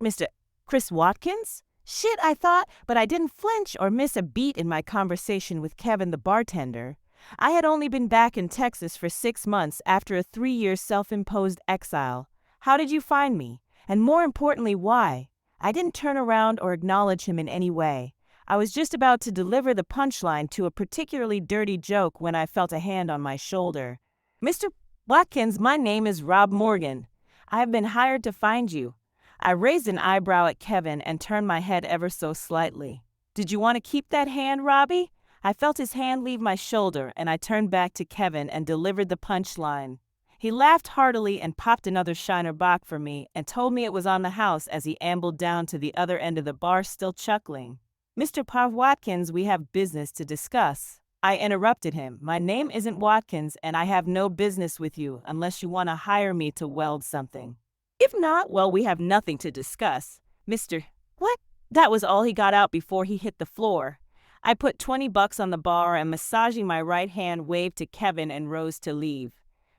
Mr. Chris Watkins? Shit, I thought, but I didn't flinch or miss a beat in my conversation with Kevin the bartender. I had only been back in Texas for 6 months after a 3-year self-imposed exile. How did you find me? And more importantly, why? I didn't turn around or acknowledge him in any way. I was just about to deliver the punchline to a particularly dirty joke when I felt a hand on my shoulder. Mr. Watkins, my name is Rob Morgan. I have been hired to find you. I raised an eyebrow at Kevin and turned my head ever so slightly. Did you want to keep that hand, Robbie? I felt his hand leave my shoulder, and I turned back to Kevin and delivered the punchline. He laughed heartily and popped another Shiner Bock for me and told me it was on the house as he ambled down to the other end of the bar, still chuckling. Mr. Watkins, we have business to discuss. I interrupted him. My name isn't Watkins, and I have no business with you unless you want to hire me to weld something. If not, well, we have nothing to discuss. Mr. What? That was all he got out before he hit the floor. I put $20 on the bar and, massaging my right hand, waved to Kevin and rose to leave.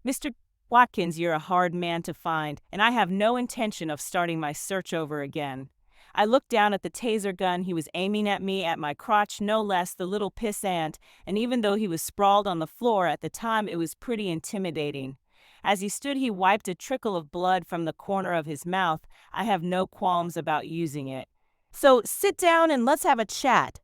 Mr. Watkins, you're a hard man to find, and I have no intention of starting my search over again. I looked down at the taser gun he was aiming at me, at my crotch no less, the little pissant, and even though he was sprawled on the floor at the time, it was pretty intimidating. As he stood, he wiped a trickle of blood from the corner of his mouth. I have no qualms about using it. So sit down and let's have a chat.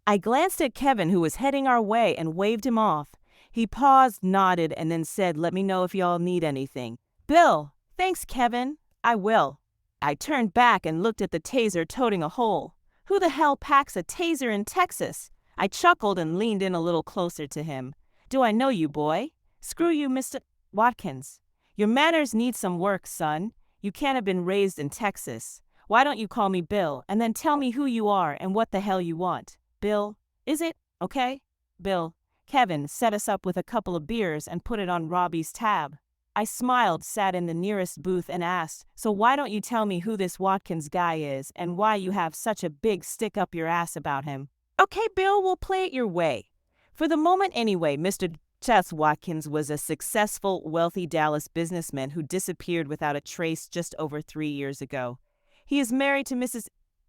I glanced at Kevin, who was heading our way, and waved him off. He paused, nodded, and then said, "Let me know if y'all need anything." "Bill." "Thanks, Kevin. I will." I turned back and looked at the taser toting a hole. Who the hell packs a taser in Texas? I chuckled and leaned in a little closer to him. "Do I know you, boy?" "Screw you, Mr. Watkins. Your manners need some work, son. You can't have been raised in Texas. Why don't you call me Bill, and then tell me who you are and what the hell you want?" "Bill, is it? Okay. Bill." Kevin set us up with a couple of beers and put it on Robbie's tab. I smiled, sat in the nearest booth, and asked, "So why don't you tell me who this Watkins guy is and why you have such a big stick up your ass about him?" "Okay, Bill, we'll play it your way. For the moment anyway, Mr. Chas Watkins was a successful, wealthy Dallas businessman who disappeared without a trace just over 3 years ago. He is married to Mrs.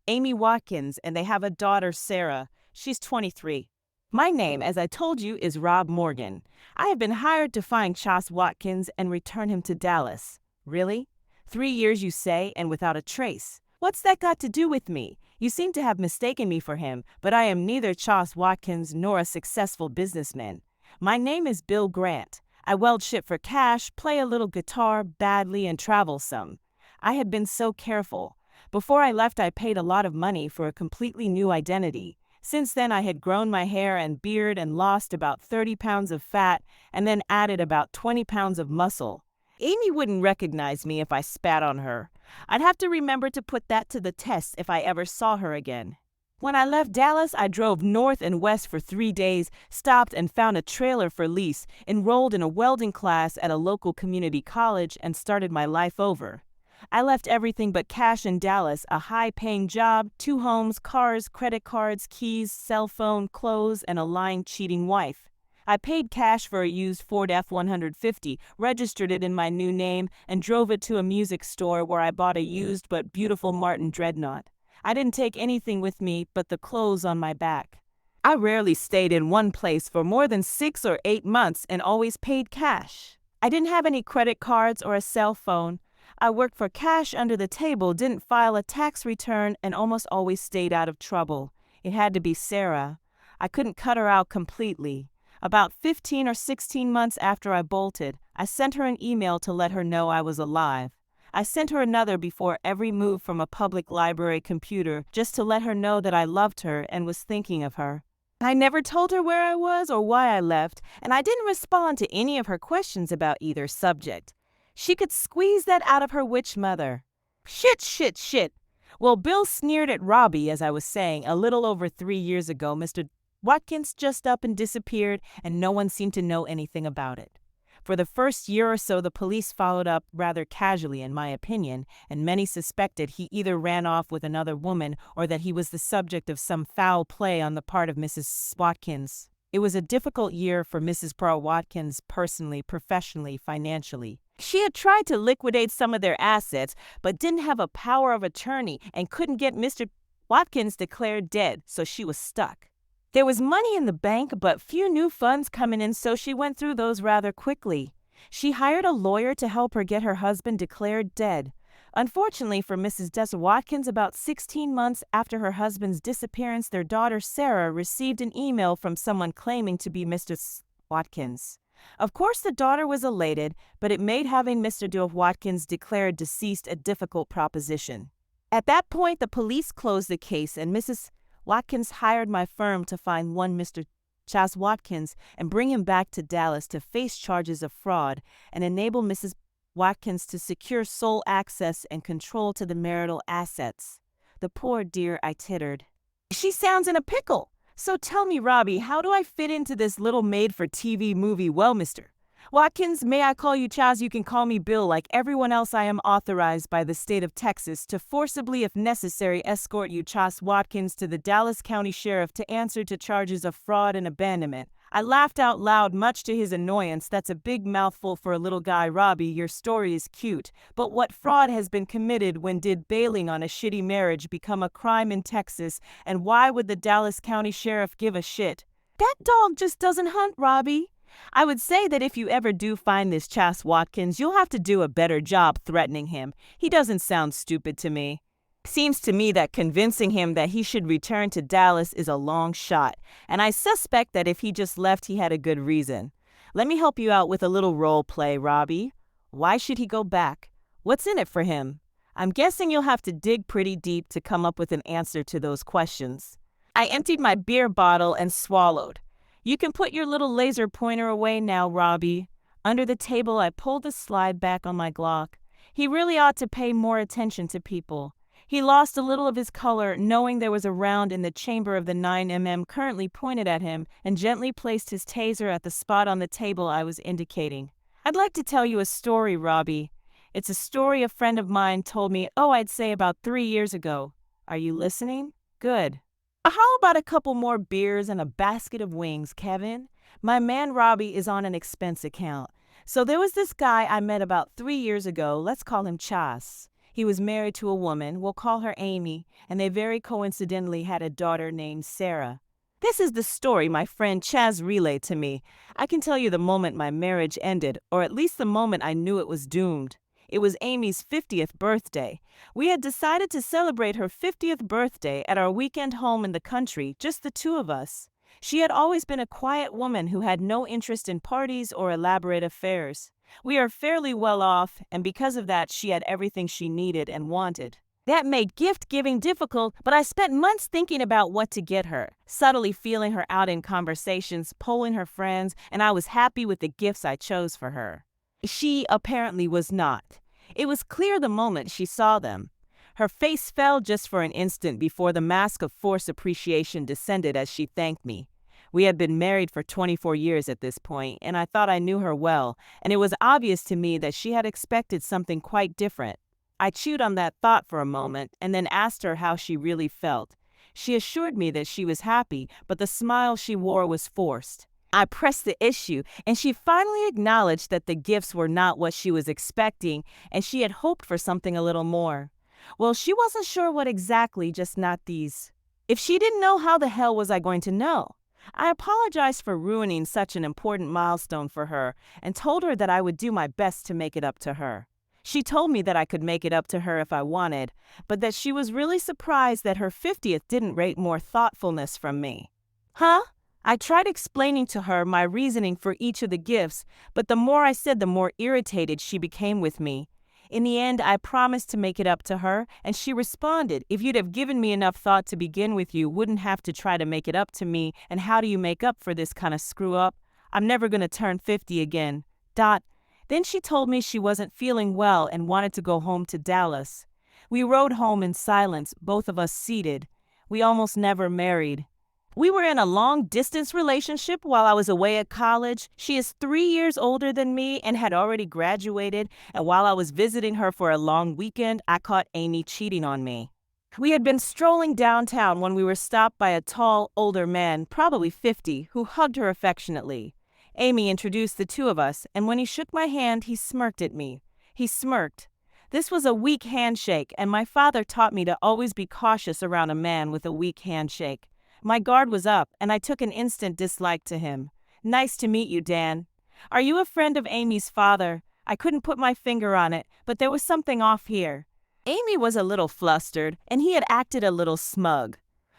Amy Watkins, and they have a daughter, Sarah. She's 23. My name, as I told you, is Rob Morgan. I have been hired to find Chas Watkins and return him to Dallas." "Really? 3 years, you say, and without a trace? What's that got to do with me? You seem to have mistaken me for him, but I am neither Chas Watkins nor a successful businessman. My name is Bill Grant. I weld shit for cash, play a little guitar badly, and travel some. I had been so careful. Before I left, I paid a lot of money for a completely new identity. Since then, I had grown my hair and beard and lost about 30 pounds of fat and then added about 20 pounds of muscle. Amy wouldn't recognize me if I spat on her. I'd have to remember to put that to the test if I ever saw her again. When I left Dallas, I drove north and west for 3 days, stopped and found a trailer for lease, enrolled in a welding class at a local community college, and started my life over. I left everything but cash in Dallas, a high-paying job, 2 homes, cars, credit cards, keys, cell phone, clothes, and a lying, cheating wife. I paid cash for a used Ford F-150, registered it in my new name, and drove it to a music store where I bought a used but beautiful Martin Dreadnought. I didn't take anything with me but the clothes on my back. I rarely stayed in one place for more than 6 or 8 months and always paid cash. I didn't have any credit cards or a cell phone. I worked for cash under the table, didn't file a tax return, and almost always stayed out of trouble. It had to be Sarah. I couldn't cut her out completely. About 15 or 16 months after I bolted, I sent her an email to let her know I was alive. I sent her another before every move from a public library computer, just to let her know that I loved her and was thinking of her. I never told her where I was or why I left, and I didn't respond to any of her questions about either subject. She could squeeze that out of her witch mother. Shit. Well, Bill sneered at Robbie, as I was saying, a little over 3 years ago. Mr. Watkins just up and disappeared, and no one seemed to know anything about it. For the first year or so, the police followed up rather casually, in my opinion, and many suspected he either ran off with another woman or that he was the subject of some foul play on the part of Mrs. Watkins. It was a difficult year for Mrs. Watkins personally, professionally, financially. She had tried to liquidate some of their assets, but didn't have a power of attorney and couldn't get Mr. Watkins declared dead, so she was stuck. There was money in the bank, but few new funds coming in, so she went through those rather quickly. She hired a lawyer to help her get her husband declared dead. Unfortunately for Mrs. Dessa Watkins, about 16 months after her husband's disappearance, their daughter Sarah received an email from someone claiming to be Mr. Watkins. Of course, the daughter was elated, but it made having Mr. Watkins declared deceased a difficult proposition. At that point, the police closed the case, and Mrs. Watkins hired my firm to find one Mr. Chas Watkins and bring him back to Dallas to face charges of fraud and enable Mrs. Watkins to secure sole access and control to the marital assets. The poor dear, I tittered. She sounds in a pickle. So tell me, Robbie, how do I fit into this little made-for-TV movie? Well, Mr. Watkins, may I call you Chaz? You can call me Bill. Like everyone else, I am authorized by the state of Texas to forcibly, if necessary, escort you, Chas Watkins, to the Dallas County Sheriff to answer to charges of fraud and abandonment. I laughed out loud, much to his annoyance. That's a big mouthful for a little guy. Robbie, your story is cute, but what fraud has been committed? When did bailing on a shitty marriage become a crime in Texas, and why would the Dallas County Sheriff give a shit? That dog just doesn't hunt, Robbie. I would say that if you ever do find this Chas Watkins, you'll have to do a better job threatening him. He doesn't sound stupid to me. Seems to me that convincing him that he should return to Dallas is a long shot, and I suspect that if he just left, he had a good reason. Let me help you out with a little role play, Robbie. Why should he go back? What's in it for him? I'm guessing you'll have to dig pretty deep to come up with an answer to those questions. I emptied my beer bottle and swallowed. You can put your little laser pointer away now, Robbie. Under the table, I pulled the slide back on my Glock. He really ought to pay more attention to people. He lost a little of his color, knowing there was a round in the chamber of the 9mm currently pointed at him, and gently placed his taser at the spot on the table I was indicating. I'd like to tell you a story, Robbie. It's a story a friend of mine told me, I'd say about 3 years ago. Are you listening? Good. How about a couple more beers and a basket of wings, Kevin? My man Robbie is on an expense account. So there was this guy I met about 3 years ago. Let's call him Chas. He was married to a woman, we'll call her Amy, and they very coincidentally had a daughter named Sarah. This is the story my friend Chaz relayed to me. I can tell you the moment my marriage ended, or at least the moment I knew it was doomed. It was Amy's 50th birthday. We had decided to celebrate her 50th birthday at our weekend home in the country, just the two of us. She had always been a quiet woman who had no interest in parties or elaborate affairs. We are fairly well off, and because of that, she had everything she needed and wanted. That made gift-giving difficult, but I spent months thinking about what to get her, subtly feeling her out in conversations, polling her friends, and I was happy with the gifts I chose for her. She apparently was not. It was clear the moment she saw them. Her face fell just for an instant before the mask of forced appreciation descended as she thanked me. We had been married for 24 years at this point, and I thought I knew her well, and it was obvious to me that she had expected something quite different. I chewed on that thought for a moment and then asked her how she really felt. She assured me that she was happy, but the smile she wore was forced. I pressed the issue, and she finally acknowledged that the gifts were not what she was expecting, and she had hoped for something a little more. Well, she wasn't sure what exactly, just not these. If she didn't know, how the hell was I going to know? I apologized for ruining such an important milestone for her and told her that I would do my best to make it up to her. She told me that I could make it up to her if I wanted, but that she was really surprised that her 50th didn't rate more thoughtfulness from me. Huh? I tried explaining to her my reasoning for each of the gifts, but the more I said, the more irritated she became with me. In the end, I promised to make it up to her, and she responded, "If you'd have given me enough thought to begin with, you wouldn't have to try to make it up to me, and how do you make up for this kind of screw-up? I'm never going to turn 50 again. Then she told me she wasn't feeling well and wanted to go home to Dallas. We rode home in silence, both of us seated. We almost never married. We were in a long-distance relationship while I was away at college. She is 3 years older than me and had already graduated, and while I was visiting her for a long weekend, I caught Amy cheating on me. We had been strolling downtown when we were stopped by a tall, older man, probably 50, who hugged her affectionately. Amy introduced the two of us, and when he shook my hand, he smirked at me. He smirked. This was a weak handshake, and my father taught me to always be cautious around a man with a weak handshake. My guard was up, and I took an instant dislike to him. Nice to meet you, Dan. Are you a friend of Amy's father? I couldn't put my finger on it, but there was something off here. Amy was a little flustered, and he had acted a little smug.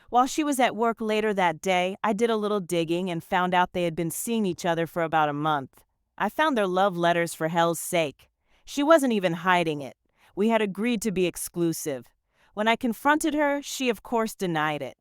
While she was at work later that day, I did a little digging and found out they had been seeing each other for about a month. I found their love letters for hell's sake. She wasn't even hiding it. We had agreed to be exclusive. When I confronted her, she of course denied it.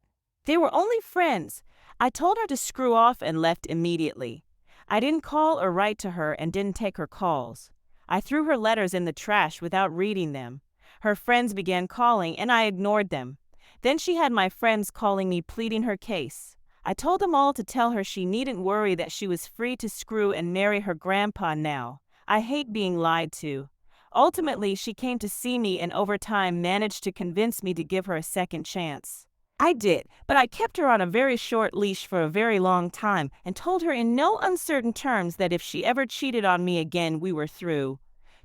They were only friends. I told her to screw off and left immediately. I didn't call or write to her and didn't take her calls. I threw her letters in the trash without reading them. Her friends began calling and I ignored them. Then she had my friends calling me pleading her case. I told them all to tell her she needn't worry that she was free to screw and marry her grandpa now. I hate being lied to. Ultimately, she came to see me and over time managed to convince me to give her a second chance. I did, but I kept her on a very short leash for a very long time and told her in no uncertain terms that if she ever cheated on me again, we were through.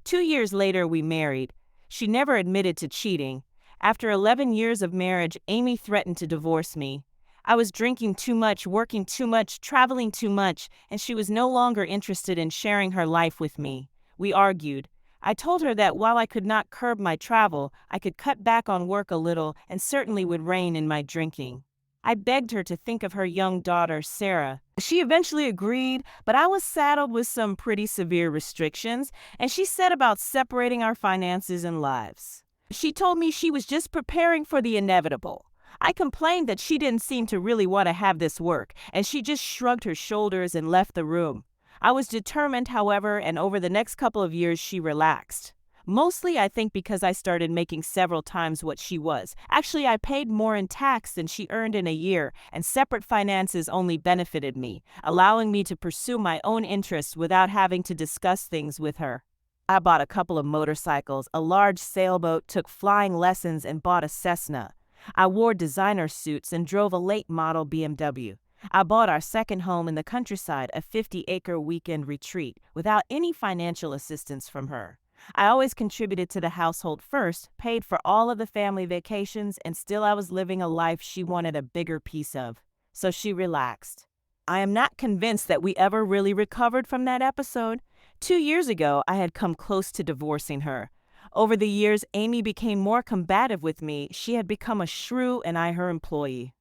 2 years later, we married. She never admitted to cheating. After 11 years of marriage, Amy threatened to divorce me. I was drinking too much, working too much, traveling too much, and she was no longer interested in sharing her life with me. We argued. I told her that while I could not curb my travel, I could cut back on work a little and certainly would rein in my drinking. I begged her to think of her young daughter, Sarah. She eventually agreed, but I was saddled with some pretty severe restrictions, and she set about separating our finances and lives. She told me she was just preparing for the inevitable. I complained that she didn't seem to really want to have this work, and she just shrugged her shoulders and left the room. I was determined, however, and over the next couple of years she relaxed. Mostly, I think, because I started making several times what she was. Actually, I paid more in tax than she earned in a year, and separate finances only benefited me, allowing me to pursue my own interests without having to discuss things with her. I bought a couple of motorcycles, a large sailboat, took flying lessons, and bought a Cessna. I wore designer suits and drove a late-model BMW. I bought our second home in the countryside, a 50-acre weekend retreat, without any financial assistance from her. I always contributed to the household first, paid for all of the family vacations, and still I was living a life she wanted a bigger piece of. So she relaxed. I am not convinced that we ever really recovered from that episode. 2 years ago, I had come close to divorcing her. Over the years, Amy became more combative with me. She had become a shrew and I her employee.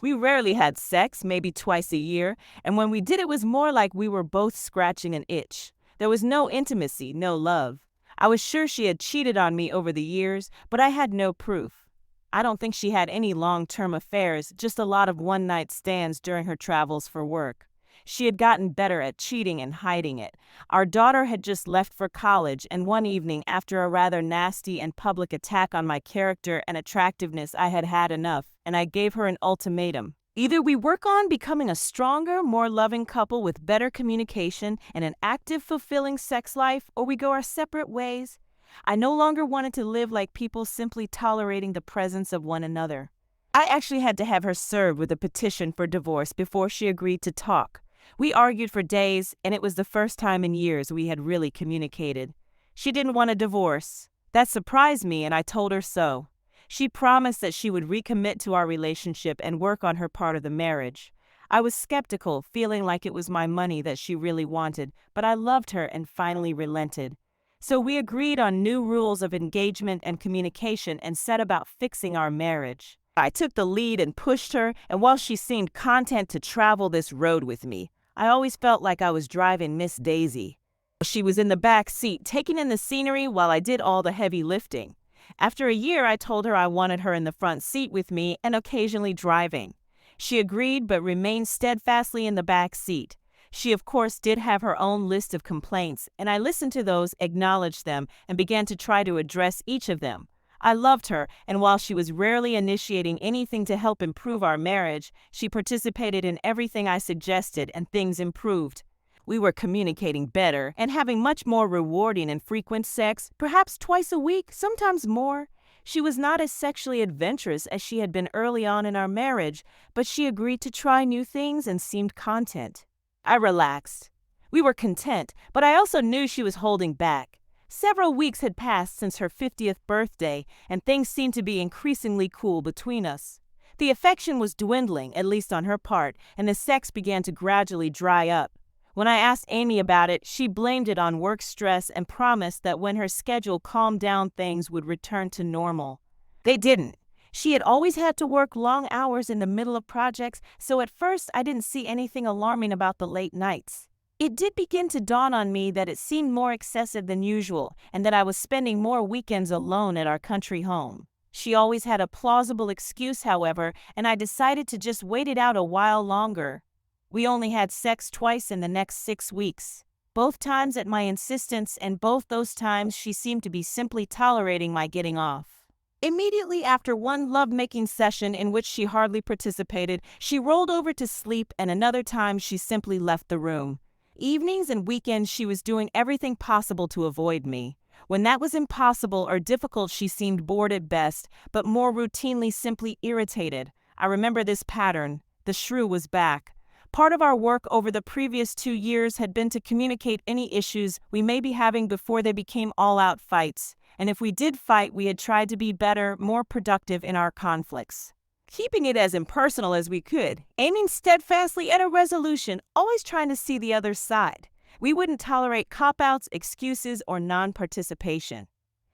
We rarely had sex, maybe twice a year, and when we did it was more like we were both scratching an itch. There was no intimacy, no love. I was sure she had cheated on me over the years, but I had no proof. I don't think she had any long-term affairs, just a lot of one-night stands during her travels for work. She had gotten better at cheating and hiding it. Our daughter had just left for college, and one evening, after a rather nasty and public attack on my character and attractiveness, I had had enough, and I gave her an ultimatum. Either we work on becoming a stronger, more loving couple with better communication and an active, fulfilling sex life, or we go our separate ways. I no longer wanted to live like people simply tolerating the presence of one another. I actually had to have her served with a petition for divorce before she agreed to talk. We argued for days, and it was the first time in years we had really communicated. She didn't want a divorce. That surprised me, and I told her so. She promised that she would recommit to our relationship and work on her part of the marriage. I was skeptical, feeling like it was my money that she really wanted, but I loved her and finally relented. So we agreed on new rules of engagement and communication and set about fixing our marriage. I took the lead and pushed her, and while she seemed content to travel this road with me, I always felt like I was driving Miss Daisy. She was in the back seat, taking in the scenery while I did all the heavy lifting. After a year, I told her I wanted her in the front seat with me and occasionally driving. She agreed but remained steadfastly in the back seat. She, of course, did have her own list of complaints, and I listened to those, acknowledged them, and began to try to address each of them. I loved her, and while she was rarely initiating anything to help improve our marriage, she participated in everything I suggested, and things improved. We were communicating better and having much more rewarding and frequent sex, perhaps twice a week, sometimes more. She was not as sexually adventurous as she had been early on in our marriage, but she agreed to try new things and seemed content. I relaxed. We were content, but I also knew she was holding back. Several weeks had passed since her 50th birthday, and things seemed to be increasingly cool between us. The affection was dwindling, at least on her part, and the sex began to gradually dry up. When I asked Amy about it, she blamed it on work stress and promised that when her schedule calmed down, things would return to normal. They didn't. She had always had to work long hours in the middle of projects, so at first I didn't see anything alarming about the late nights. It did begin to dawn on me that it seemed more excessive than usual, and that I was spending more weekends alone at our country home. She always had a plausible excuse, however, and I decided to just wait it out a while longer. We only had sex twice in the next 6 weeks. Both times at my insistence, and both those times she seemed to be simply tolerating my getting off. Immediately after one lovemaking session in which she hardly participated, she rolled over to sleep, and another time she simply left the room. Evenings and weekends she was doing everything possible to avoid me. When that was impossible or difficult, she seemed bored at best, but more routinely simply irritated. I remember this pattern. The shrew was back. Part of our work over the previous 2 years had been to communicate any issues we may be having before they became all-out fights. And if we did fight, we had tried to be better, more productive in our conflicts. Keeping it as impersonal as we could, aiming steadfastly at a resolution, always trying to see the other side. We wouldn't tolerate cop-outs, excuses, or non-participation.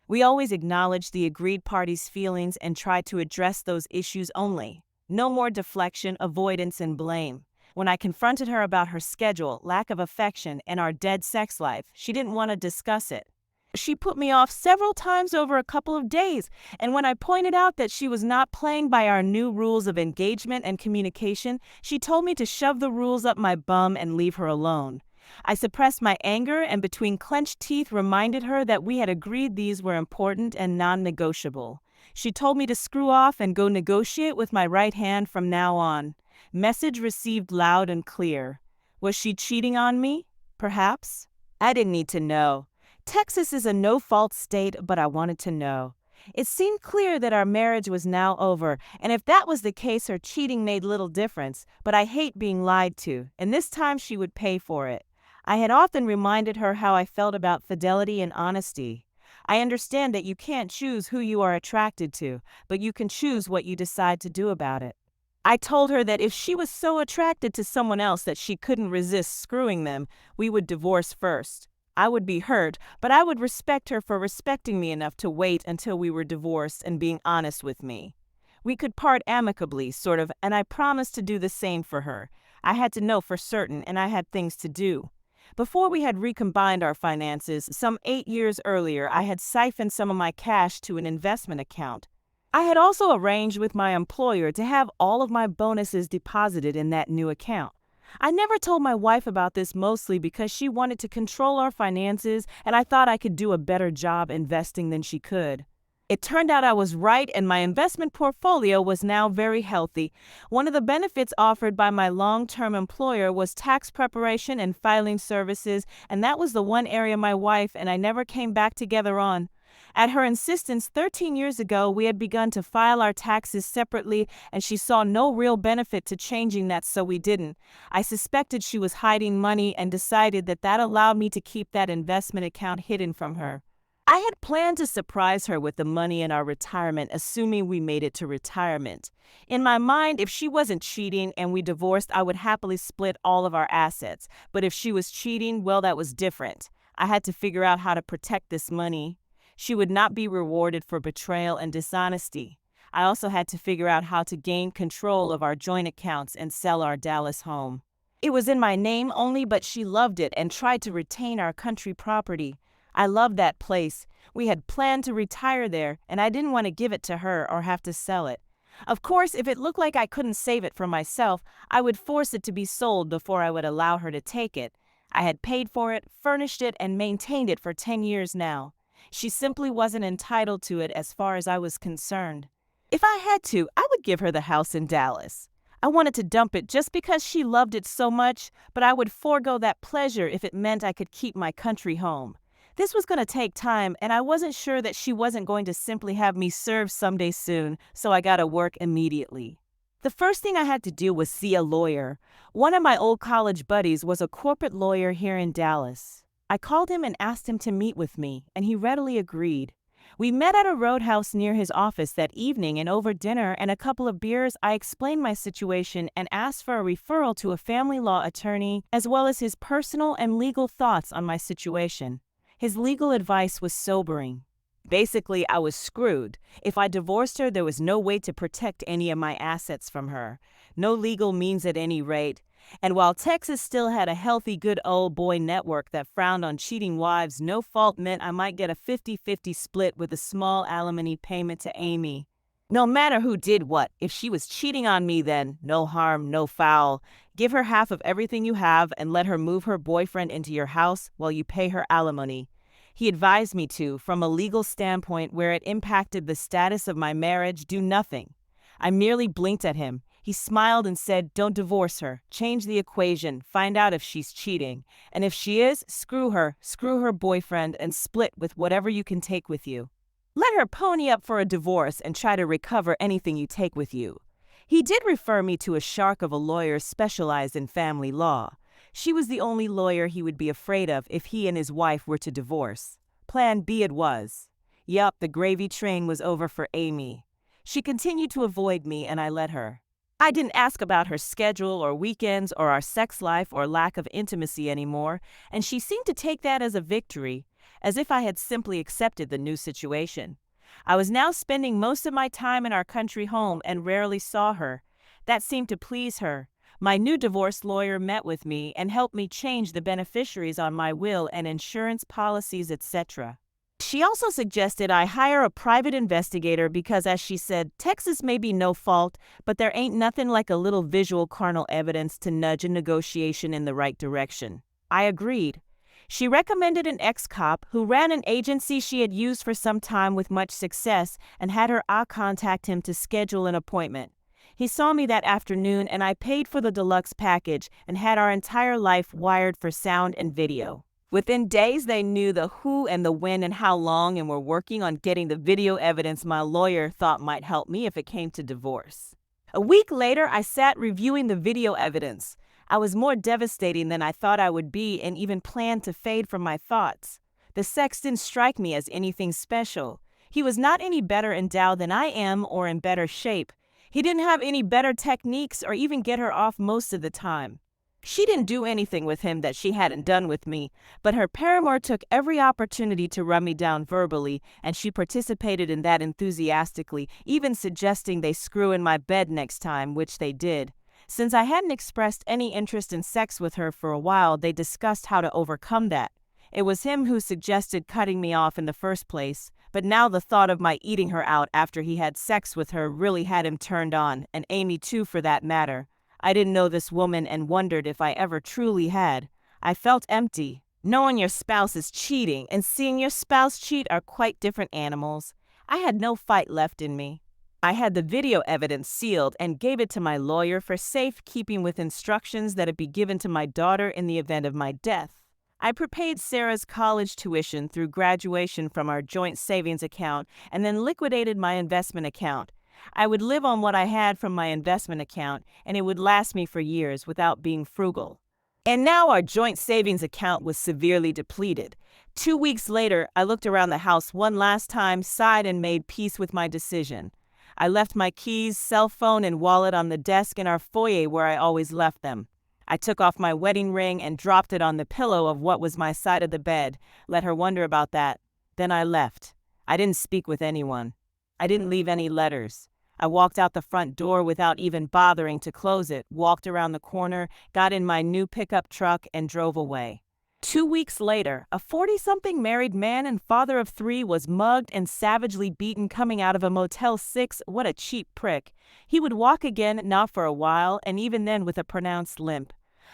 We always acknowledged the agreed party's feelings and tried to address those issues only. No more deflection, avoidance, and blame. When I confronted her about her schedule, lack of affection, and our dead sex life, she didn't want to discuss it. She put me off several times over a couple of days, and when I pointed out that she was not playing by our new rules of engagement and communication, she told me to shove the rules up my bum and leave her alone. I suppressed my anger and between clenched teeth reminded her that we had agreed these were important and non-negotiable. She told me to screw off and go negotiate with my right hand from now on. Message received loud and clear. Was she cheating on me? Perhaps. I didn't need to know. Texas is a no-fault state, but I wanted to know. It seemed clear that our marriage was now over, and if that was the case, her cheating made little difference, but I hate being lied to, and this time she would pay for it. I had often reminded her how I felt about fidelity and honesty. I understand that you can't choose who you are attracted to, but you can choose what you decide to do about it. I told her that if she was so attracted to someone else that she couldn't resist screwing them, we would divorce first. I would be hurt, but I would respect her for respecting me enough to wait until we were divorced and being honest with me. We could part amicably, sort of, and I promised to do the same for her. I had to know for certain, and I had things to do. Before we had recombined our finances, some 8 years earlier, I had siphoned some of my cash to an investment account. I had also arranged with my employer to have all of my bonuses deposited in that new account. I never told my wife about this, mostly because she wanted to control our finances, and I thought I could do a better job investing than she could. It turned out I was right, and my investment portfolio was now very healthy. One of the benefits offered by my long-term employer was tax preparation and filing services, and that was the one area my wife and I never came back together on. At her insistence, 13 years ago, we had begun to file our taxes separately, and she saw no real benefit to changing that, so we didn't. I suspected she was hiding money and decided that allowed me to keep that investment account hidden from her. I had planned to surprise her with the money in our retirement, assuming we made it to retirement. In my mind, if she wasn't cheating and we divorced, I would happily split all of our assets. But if she was cheating, well, that was different. I had to figure out how to protect this money. She would not be rewarded for betrayal and dishonesty. I also had to figure out how to gain control of our joint accounts and sell our Dallas home. It was in my name only, but she loved it and tried to retain our country property. I loved that place. We had planned to retire there, and I didn't want to give it to her or have to sell it. Of course, if it looked like I couldn't save it for myself, I would force it to be sold before I would allow her to take it. I had paid for it, furnished it, and maintained it for 10 years now. She simply wasn't entitled to it as far as I was concerned. If I had to, I would give her the house in Dallas. I wanted to dump it just because she loved it so much, but I would forego that pleasure if it meant I could keep my country home. This was going to take time, and I wasn't sure that she wasn't going to simply have me served someday soon, so I got to work immediately. The first thing I had to do was see a lawyer. One of my old college buddies was a corporate lawyer here in Dallas. I called him and asked him to meet with me, and he readily agreed. We met at a roadhouse near his office that evening, and over dinner and a couple of beers, I explained my situation and asked for a referral to a family law attorney, as well as his personal and legal thoughts on my situation. His legal advice was sobering. Basically, I was screwed. If I divorced her, there was no way to protect any of my assets from her. No legal means at any rate. And while Texas still had a healthy good old boy network that frowned on cheating wives, no fault meant I might get a 50-50 split with a small alimony payment to Amy. No matter who did what, if she was cheating on me, then no harm, no foul. Give her half of everything you have and let her move her boyfriend into your house while you pay her alimony. He advised me to, from a legal standpoint where it impacted the status of my marriage, do nothing. I merely blinked at him. He smiled and said, "Don't divorce her. Change the equation. Find out if she's cheating. And if she is, screw her boyfriend, and split with whatever you can take with you. Let her pony up for a divorce and try to recover anything you take with you." He did refer me to a shark of a lawyer specialized in family law. She was the only lawyer he would be afraid of if he and his wife were to divorce. Plan B it was. Yup, the gravy train was over for Amy. She continued to avoid me, and I let her. I didn't ask about her schedule or weekends or our sex life or lack of intimacy anymore, and she seemed to take that as a victory, as if I had simply accepted the new situation. I was now spending most of my time in our country home and rarely saw her. That seemed to please her. My new divorce lawyer met with me and helped me change the beneficiaries on my will and insurance policies, etc. She also suggested I hire a private investigator because, as she said, Texas may be no fault, but there ain't nothing like a little visual carnal evidence to nudge a negotiation in the right direction. I agreed. She recommended an ex-cop who ran an agency she had used for some time with much success and had her contact him to schedule an appointment. He saw me that afternoon, and I paid for the deluxe package and had our entire life wired for sound and video. Within days, they knew the who and the when and how long, and were working on getting the video evidence my lawyer thought might help me if it came to divorce. A week later, I sat reviewing the video evidence. I was more devastating than I thought I would be, and even planned to fade from my thoughts. The sex didn't strike me as anything special. He was not any better endowed than I am or in better shape. He didn't have any better techniques or even get her off most of the time. She didn't do anything with him that she hadn't done with me, but her paramour took every opportunity to run me down verbally, and she participated in that enthusiastically, even suggesting they screw in my bed next time, which they did. Since I hadn't expressed any interest in sex with her for a while, they discussed how to overcome that. It was him who suggested cutting me off in the first place, but now the thought of my eating her out after he had sex with her really had him turned on, and Amy too for that matter. I didn't know this woman and wondered if I ever truly had. I felt empty. Knowing your spouse is cheating and seeing your spouse cheat are quite different animals. I had no fight left in me. I had the video evidence sealed and gave it to my lawyer for safekeeping with instructions that it be given to my daughter in the event of my death. I prepaid Sarah's college tuition through graduation from our joint savings account and then liquidated my investment account. I would live on what I had from my investment account, and it would last me for years without being frugal. And now our joint savings account was severely depleted. 2 weeks later, I looked around the house one last time, sighed, and made peace with my decision. I left my keys, cell phone, and wallet on the desk in our foyer where I always left them. I took off my wedding ring and dropped it on the pillow of what was my side of the bed, let her wonder about that. Then I left. I didn't speak with anyone. I didn't leave any letters. I walked out the front door without even bothering to close it, walked around the corner, got in my new pickup truck, and drove away. 2 weeks later, a 40-something married man and father of 3 was mugged and savagely beaten coming out of a Motel 6. What a cheap prick. He would walk again, not for a while, and even then with a pronounced limp.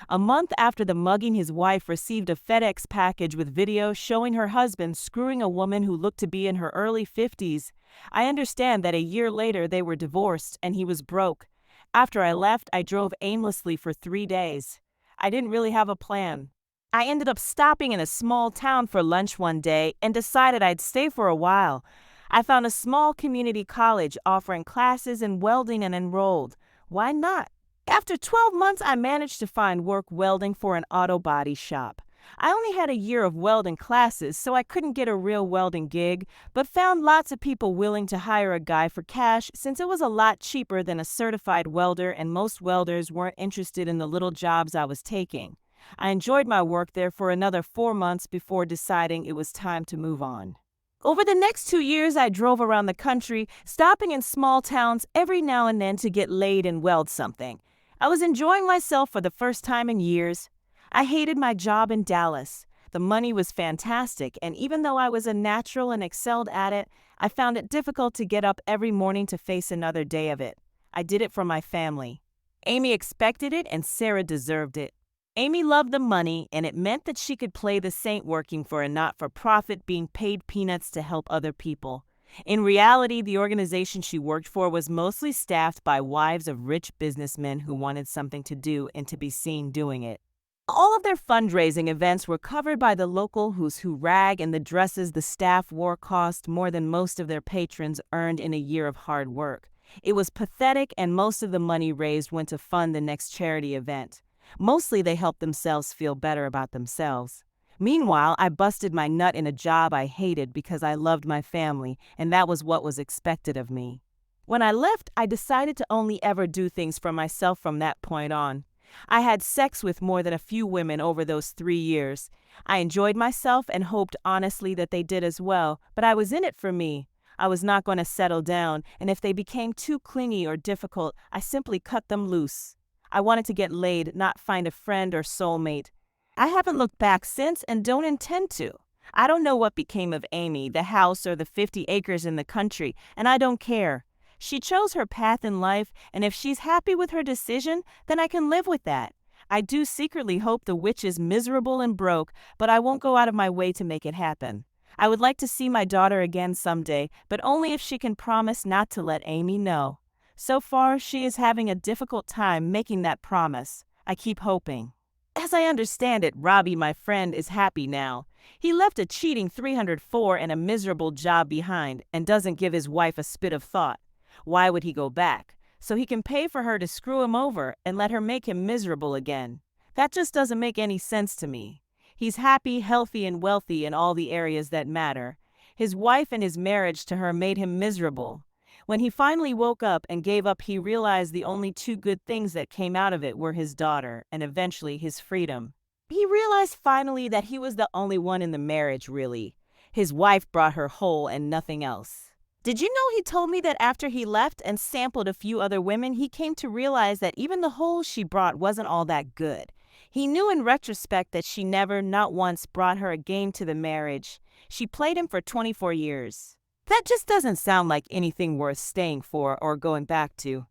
A month after the mugging, his wife received a FedEx package with video showing her husband screwing a woman who looked to be in her early 50s. I understand that a year later they were divorced and he was broke. After I left, I drove aimlessly for 3 days. I didn't really have a plan. I ended up stopping in a small town for lunch one day and decided I'd stay for a while. I found a small community college offering classes in welding and enrolled. Why not? After 12 months, I managed to find work welding for an auto body shop. I only had a year of welding classes, so I couldn't get a real welding gig, but found lots of people willing to hire a guy for cash since it was a lot cheaper than a certified welder, and most welders weren't interested in the little jobs I was taking. I enjoyed my work there for another 4 months before deciding it was time to move on. Over the next 2 years, I drove around the country, stopping in small towns every now and then to get laid and weld something. I was enjoying myself for the first time in years. I hated my job in Dallas. The money was fantastic, and even though I was a natural and excelled at it, I found it difficult to get up every morning to face another day of it. I did it for my family. Amy expected it, and Sarah deserved it. Amy loved the money, and it meant that she could play the saint working for a not-for-profit being paid peanuts to help other people. In reality, the organization she worked for was mostly staffed by wives of rich businessmen who wanted something to do and to be seen doing it. All of their fundraising events were covered by the local who's who rag, and the dresses the staff wore cost more than most of their patrons earned in a year of hard work. It was pathetic, and most of the money raised went to fund the next charity event. Mostly they helped themselves feel better about themselves. Meanwhile, I busted my nut in a job I hated because I loved my family, and that was what was expected of me. When I left, I decided to only ever do things for myself from that point on. I had sex with more than a few women over those 3 years. I enjoyed myself and hoped honestly that they did as well, but I was in it for me. I was not going to settle down, and if they became too clingy or difficult, I simply cut them loose. I wanted to get laid, not find a friend or soulmate. I haven't looked back since and don't intend to. I don't know what became of Amy, the house, or the 50 acres in the country, and I don't care. She chose her path in life, and if she's happy with her decision, then I can live with that. I do secretly hope the witch is miserable and broke, but I won't go out of my way to make it happen. I would like to see my daughter again someday, but only if she can promise not to let Amy know. So far, she is having a difficult time making that promise. I keep hoping. As I understand it, Robbie, my friend, is happy now. He left a cheating 304 and a miserable job behind and doesn't give his wife a spit of thought. Why would he go back? So he can pay for her to screw him over and let her make him miserable again. That just doesn't make any sense to me. He's happy, healthy, and wealthy in all the areas that matter. His wife and his marriage to her made him miserable. When he finally woke up and gave up, he realized the only 2 good things that came out of it were his daughter and eventually his freedom. He realized finally that he was the only one in the marriage, really. His wife brought her whole and nothing else. Did you know he told me that after he left and sampled a few other women, he came to realize that even the whole she brought wasn't all that good. He knew in retrospect that she never, not once, brought her a game to the marriage. She played him for 24 years. That just doesn't sound like anything worth staying for or going back to.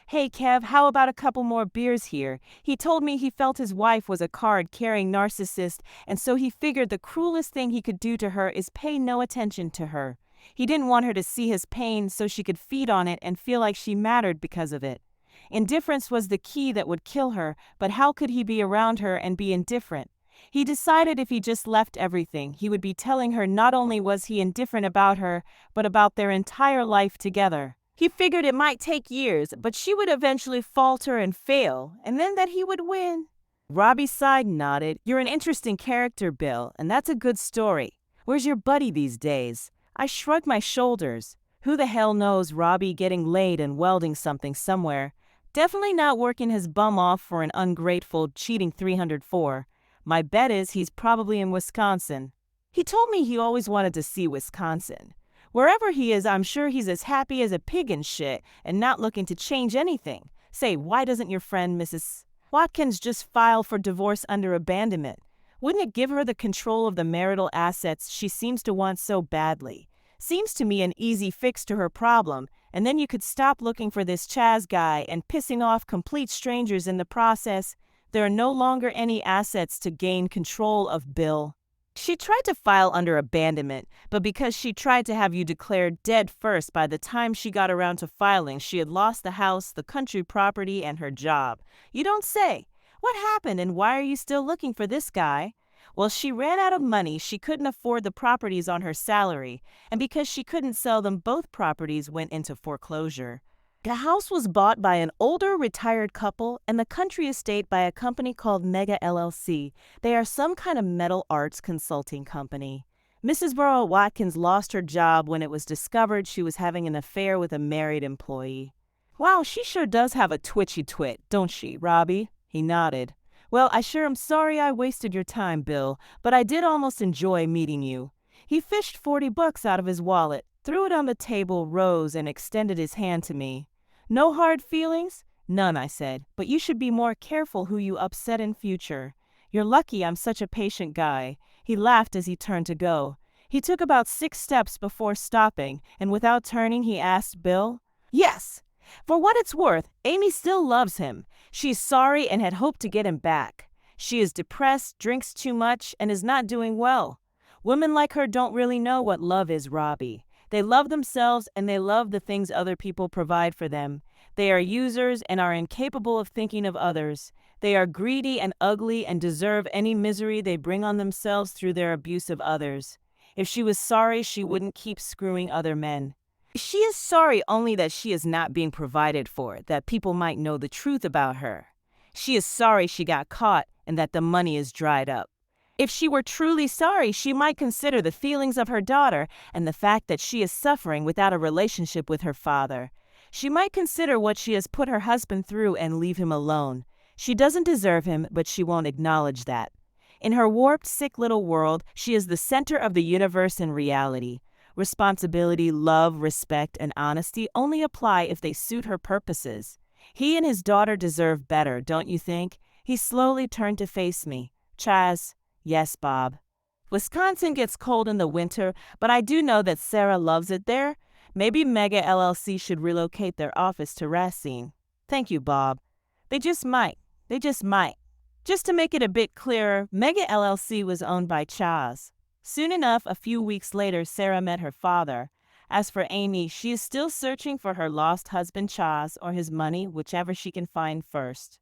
Hey Kev, how about a couple more beers here? He told me he felt his wife was a card-carrying narcissist, and so he figured the cruelest thing he could do to her is pay no attention to her. He didn't want her to see his pain so she could feed on it and feel like she mattered because of it. Indifference was the key that would kill her, but how could he be around her and be indifferent? He decided if he just left everything, he would be telling her not only was he indifferent about her, but about their entire life together. He figured it might take years, but she would eventually falter and fail, and then that he would win. Robbie's side nodded. You're an interesting character, Bill, and that's a good story. Where's your buddy these days? I shrugged my shoulders. Who the hell knows, Robbie getting laid and welding something somewhere. Definitely not working his bum off for an ungrateful, cheating 304. My bet is he's probably in Wisconsin. He told me he always wanted to see Wisconsin. Wherever he is, I'm sure he's as happy as a pig and shit and not looking to change anything. Say, why doesn't your friend Mrs. Watkins just file for divorce under abandonment? Wouldn't it give her the control of the marital assets she seems to want so badly? Seems to me an easy fix to her problem, and then you could stop looking for this Chaz guy and pissing off complete strangers in the process. There are no longer any assets to gain control of, Bill. She tried to file under abandonment, but because she tried to have you declared dead first, by the time she got around to filing, she had lost the house, the country property, and her job. You don't say. What happened, and why are you still looking for this guy? Well, she ran out of money. She couldn't afford the properties on her salary, and because she couldn't sell them, both properties went into foreclosure. The house was bought by an older retired couple and the country estate by a company called Mega LLC. They are some kind of metal arts consulting company. Mrs. Burrow Watkins lost her job when it was discovered she was having an affair with a married employee. Wow, she sure does have a twitchy twit, don't she, Robbie? He nodded. Well, I sure am sorry I wasted your time, Bill, but I did almost enjoy meeting you. He fished $40 out of his wallet, threw it on the table, rose, and extended his hand to me. No hard feelings? None, I said, but you should be more careful who you upset in future. You're lucky I'm such a patient guy. He laughed as he turned to go. He took about 6 steps before stopping, and without turning, he asked Bill, "Yes. For what it's worth, Amy still loves him. She's sorry and had hoped to get him back. She is depressed, drinks too much, and is not doing well. Women like her don't really know what love is, Robbie. They love themselves and they love the things other people provide for them. They are users and are incapable of thinking of others. They are greedy and ugly and deserve any misery they bring on themselves through their abuse of others. If she was sorry, she wouldn't keep screwing other men. She is sorry only that she is not being provided for, that people might know the truth about her. She is sorry she got caught and that the money is dried up. If she were truly sorry, she might consider the feelings of her daughter and the fact that she is suffering without a relationship with her father. She might consider what she has put her husband through and leave him alone. She doesn't deserve him, but she won't acknowledge that. In her warped, sick little world, she is the center of the universe and reality. Responsibility, love, respect, and honesty only apply if they suit her purposes. He and his daughter deserve better, don't you think? He slowly turned to face me. Chaz. Yes, Bob. Wisconsin gets cold in the winter, but I do know that Sarah loves it there. Maybe Mega LLC should relocate their office to Racine. Thank you, Bob. They just might. They just might. Just to make it a bit clearer, Mega LLC was owned by Chaz. Soon enough, a few weeks later, Sarah met her father. As for Amy, she is still searching for her lost husband Chaz or his money, whichever she can find first.